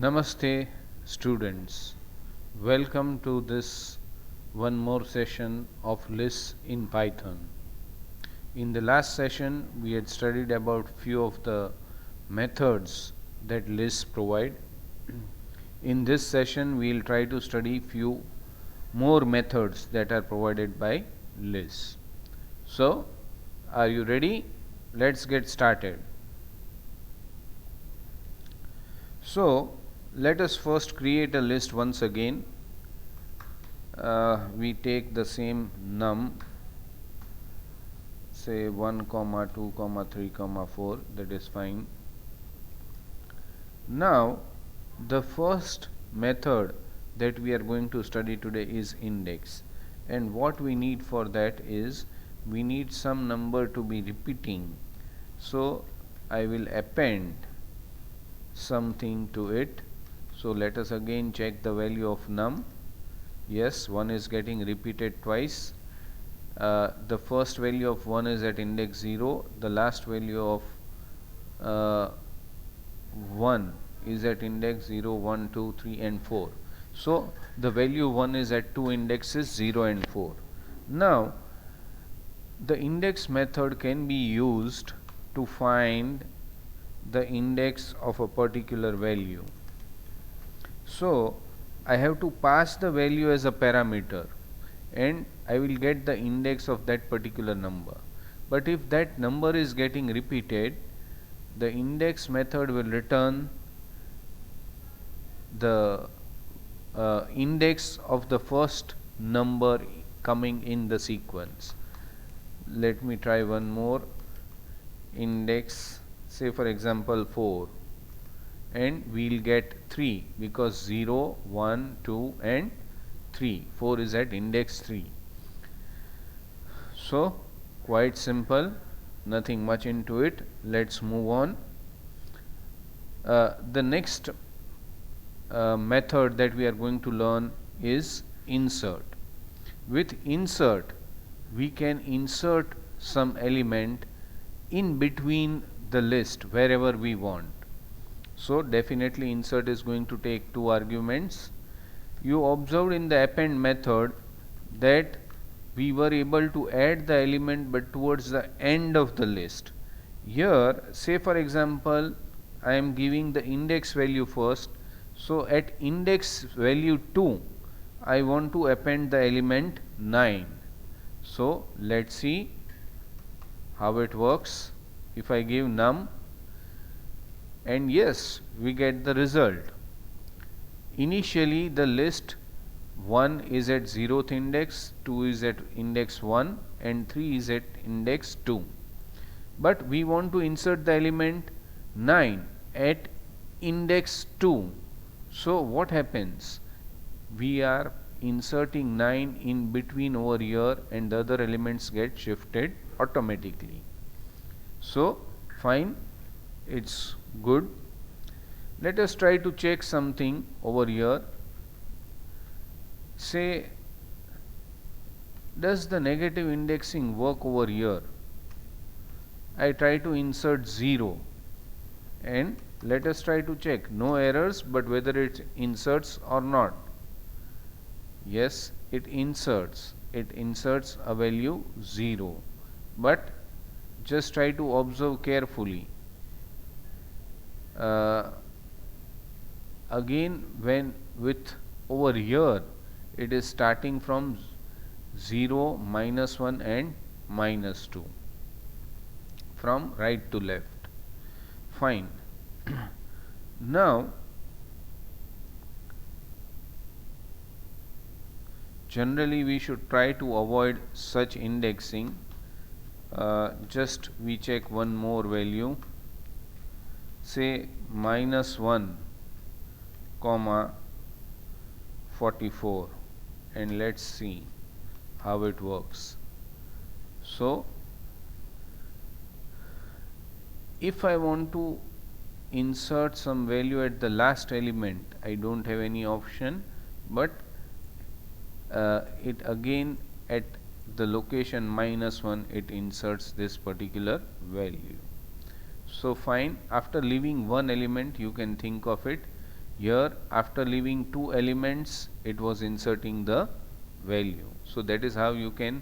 Namaste, students. Welcome to this one more session of LIS in Python. In the last session, we had studied about few of the methods that LIS provide. In this session, we will try to study few more methods that are provided by LIS. So, are you ready? Let's get started. So, let us first create a list once again. We take the same num, say 1 comma 2 comma 3 comma 4, that is fine. Now the first method that we are going to study today is index, and what we need for that is we need some number to be repeating. So I will append something to it. So let us again check the value of num. Yes, 1 is getting repeated twice. The first value of 1 is at index 0, the last value of 1 is at index 0, 1, 2, 3 and 4. So the value 1 is at two indexes 0 and 4. Now the index method can be used to find the index of a particular value. So I have to pass the value as a parameter and I will get the index of that particular number. But if that number is getting repeated, the index method will return the index of the first number coming in the sequence. Let me try one more. Index, say for example 4, and we will get 3 because 0, 1, 2 and 3. 4 is at index 3. So quite simple, nothing much into it. Let's move on. The next method that we are going to learn is insert. With insert, we can insert some element in between the list wherever we want. So definitely insert is going to take two arguments. You observed in the append method that we were able to add the element but towards the end of the list. Here, say for example, I am giving the index value first. So at index value 2, I want to append the element 9. So let's see how it works. If I give num, and yes, we get the result. Initially the list 1 is at 0th index, 2 is at index 1 and 3 is at index 2. But we want to insert the element 9 at index 2. So what happens? We are inserting 9 in between over here and the other elements get shifted automatically. So fine, it's good. Let us try to check something over here. Say, does the negative indexing work over here? I try to insert 0 and let us try to check. No errors, but whether it inserts or not. Yes, it inserts. It inserts a value 0. But just try to observe carefully. Again, when with over here, it is starting from 0, -1 and -2 from right to left. Fine. Now generally we should try to avoid such indexing. Just we check one more value, say -1 comma 44, and let's see how it works. So if I want to insert some value at the last element, I don't have any option, but it again at the location -1 it inserts this particular value. So fine, after leaving one element you can think of it. Here after leaving two elements it was inserting the value. So that is how you can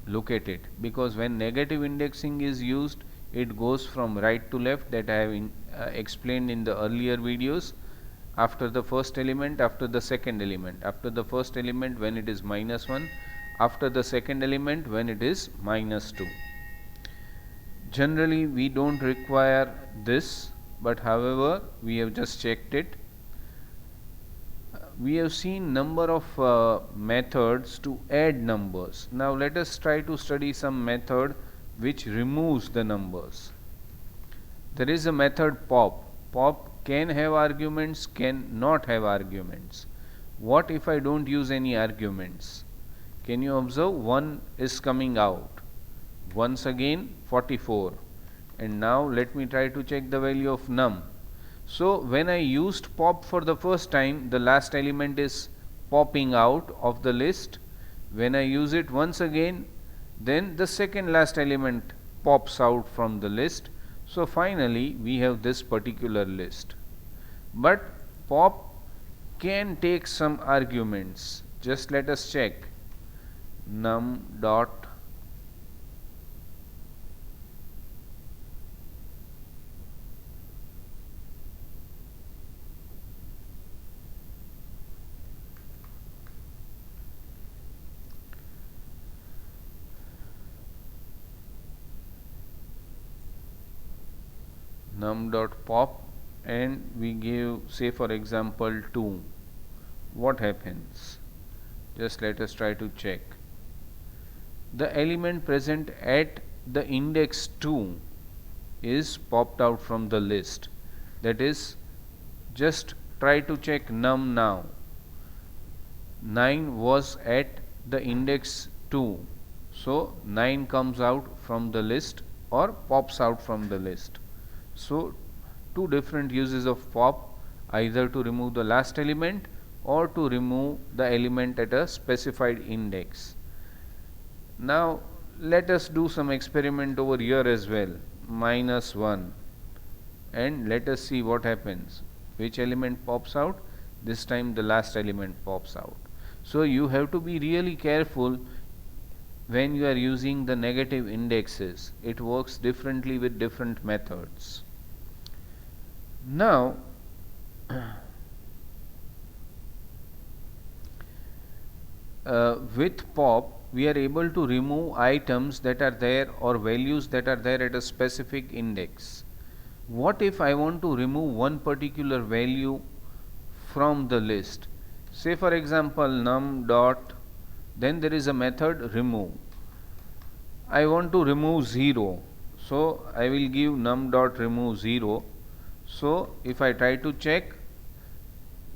look at it, because when negative indexing is used it goes from right to left, that I have explained in the earlier videos. After the first element, after the second element, after the first element when it is -1, after the second element when it is -2. Generally we don't require this, but however we have just checked it. We have seen number of methods to add numbers. Now let us try to study some method which removes the numbers. There is a method pop. Pop can have arguments, can not have arguments. What if I don't use any arguments? Can you observe 1 is coming out. Once again 44. And now let me try to check the value of num. So when I used pop for the first time, the last element is popping out of the list. When I use it once again, then the second last element pops out from the list. So finally we have this particular list. But pop can take some arguments. Just let us check. Num dot num dot pop, and we give, say for example, 2. What happens? Just let us try to check. The element present at the index 2 is popped out from the list. That is, just try to check num now. 9 was at the index 2, so 9 comes out from the list or pops out from the list. So two different uses of pop, either to remove the last element or to remove the element at a specified index. Now let us do some experiment over here as well. -1, and let us see what happens. Which element pops out? This time the last element pops out. So you have to be really careful when you are using the negative indexes. It works differently with different methods. Now with pop we are able to remove items that are there or values that are there at a specific index. What if I want to remove one particular value from the list? Say for example num dot, then there is a method remove. I want to remove 0, so I will give num dot remove 0. So if I try to check,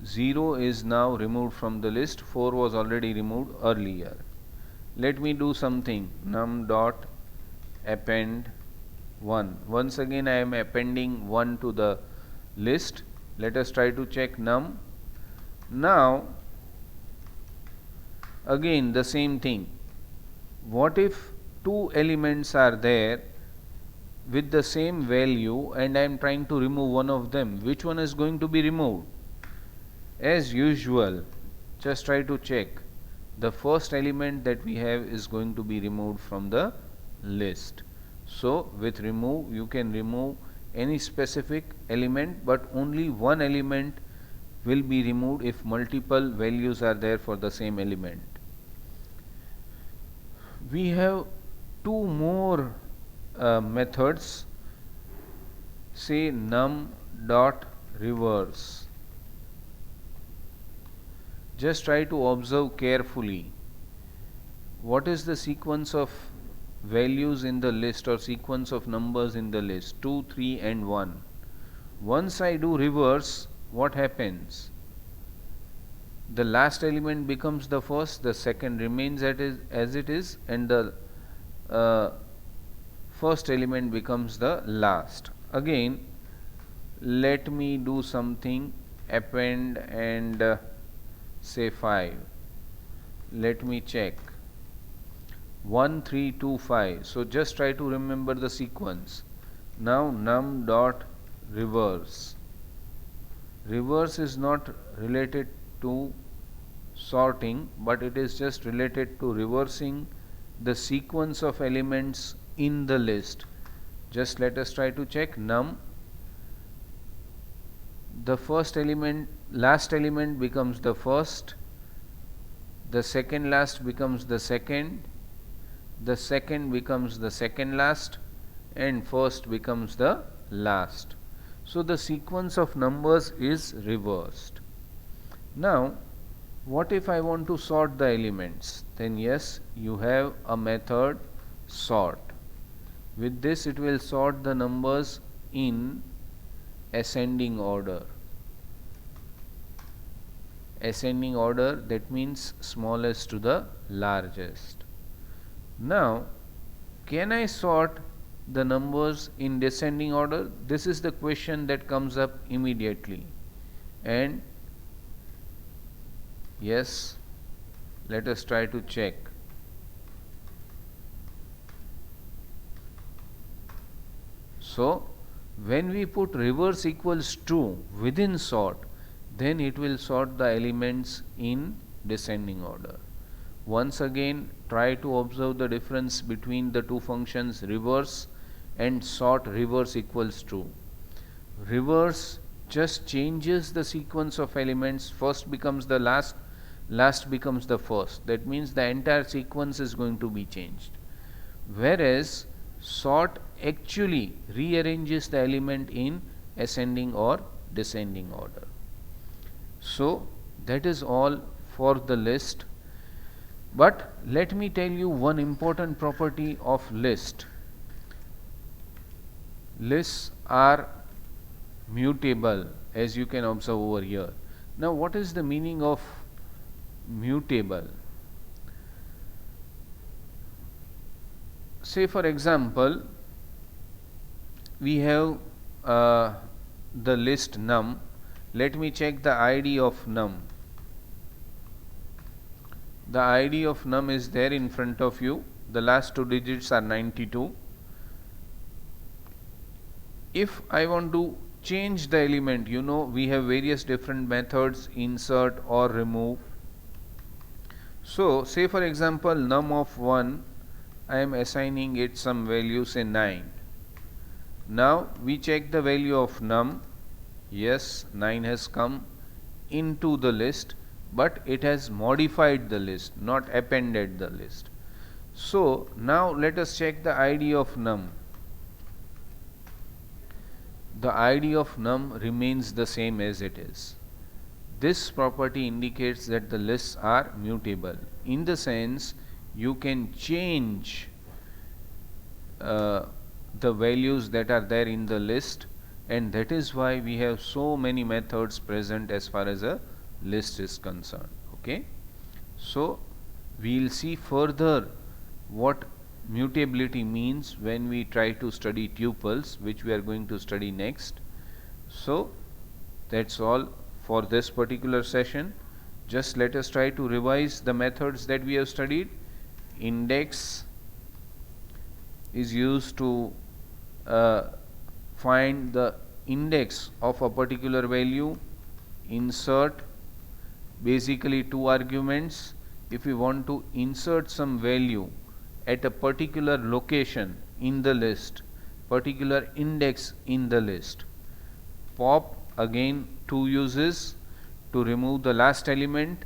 0 is now removed from the list, 4 was already removed earlier. Let me do something. Num dot append 1. Once again I am appending 1 to the list. Let us try to check num. Now again the same thing. What if two elements are there with the same value and I am trying to remove one of them? Which one is going to be removed? As usual, just try to check. The first element that we have is going to be removed from the list. So with remove you can remove any specific element, but only one element will be removed if multiple values are there for the same element. We have two more methods. Say num dot reverse. Just try to observe carefully. What is the sequence of values in the list or sequence of numbers in the list? 2, 3 and 1. Once I do reverse, what happens? The last element becomes the first, the second remains as it is, and the first element becomes the last. Again, let me do something, append and say 5. Let me check. 1, 3, 2, 5. So just try to remember the sequence. Now num dot reverse. Reverse is not related to sorting, but it is just related to reversing the sequence of elements in the list. Just let us try to check num. The first element, last element becomes the first, the second last becomes the second becomes the second last, and first becomes the last. So the sequence of numbers is reversed. Now, what if I want to sort the elements? Then yes, you have a method sort. With this it will sort the numbers in ascending order. Ascending order, that means smallest to the largest. Now, can I sort the numbers in descending order? This is the question that comes up immediately. And yes, let us try to check. So, when we put reverse equals true within sort, then it will sort the elements in descending order. Once again, try to observe the difference between the two functions reverse and sort reverse equals true. Reverse just changes the sequence of elements, first becomes the last, last becomes the first. That means the entire sequence is going to be changed. Whereas sort actually rearranges the element in ascending or descending order. So that is all for the list. But let me tell you one important property of list. Lists are mutable, as you can observe over here. Now, what is the meaning of mutable? Say for example, we have the list num. Let me check the ID of num. The ID of num is there in front of you. The last two digits are 92. If I want to change the element, you know, we have various different methods, insert or remove. So, say for example, num of 1, I am assigning it some value, say 9. Now, we check the value of num. Yes, 9 has come into the list, but it has modified the list, not appended the list. So, now let us check the ID of num. The ID of num remains the same as it is. This property indicates that the lists are mutable, in the sense you can change the values that are there in the list, and that is why we have so many methods present as far as a list is concerned. Okay, so we will see further what mutability means when we try to study tuples, which we are going to study next. So that's all for this particular session. Just let us try to revise the methods that we have studied. Index is used to find the index of a particular value. Insert, basically two arguments. If we want to insert some value at a particular location in the list, particular index in the list. Pop, again two uses. To remove the last element,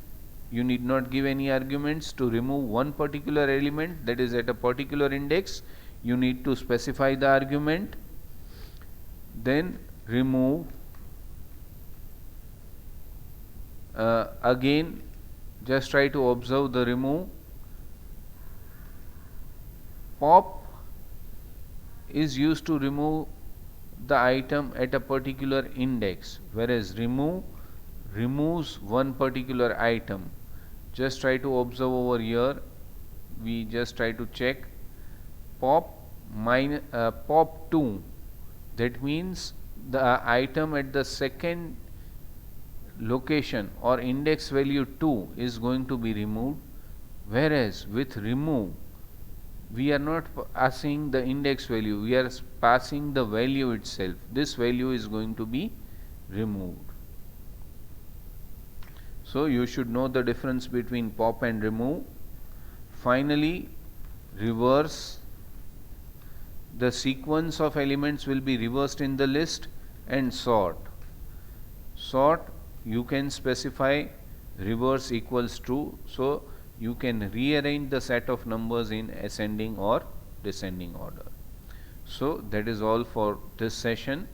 you need not give any arguments. To remove one particular element that is at a particular index, you need to specify the argument. Then remove, again just try to observe the remove. Pop is used to remove the item at a particular index, whereas remove removes one particular item. Just try to observe over here. We just try to check. Pop pop 2, that means the item at the second location or index value 2 is going to be removed, whereas with remove we are not passing the index value, we are passing the value itself. This value is going to be removed. So you should know the difference between pop and remove. Finally, reverse. The sequence of elements will be reversed in the list. And sort. Sort, you can specify reverse equals true, so you can rearrange the set of numbers in ascending or descending order. So that is all for this session.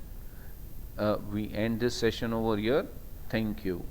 We end this session over here. Thank you.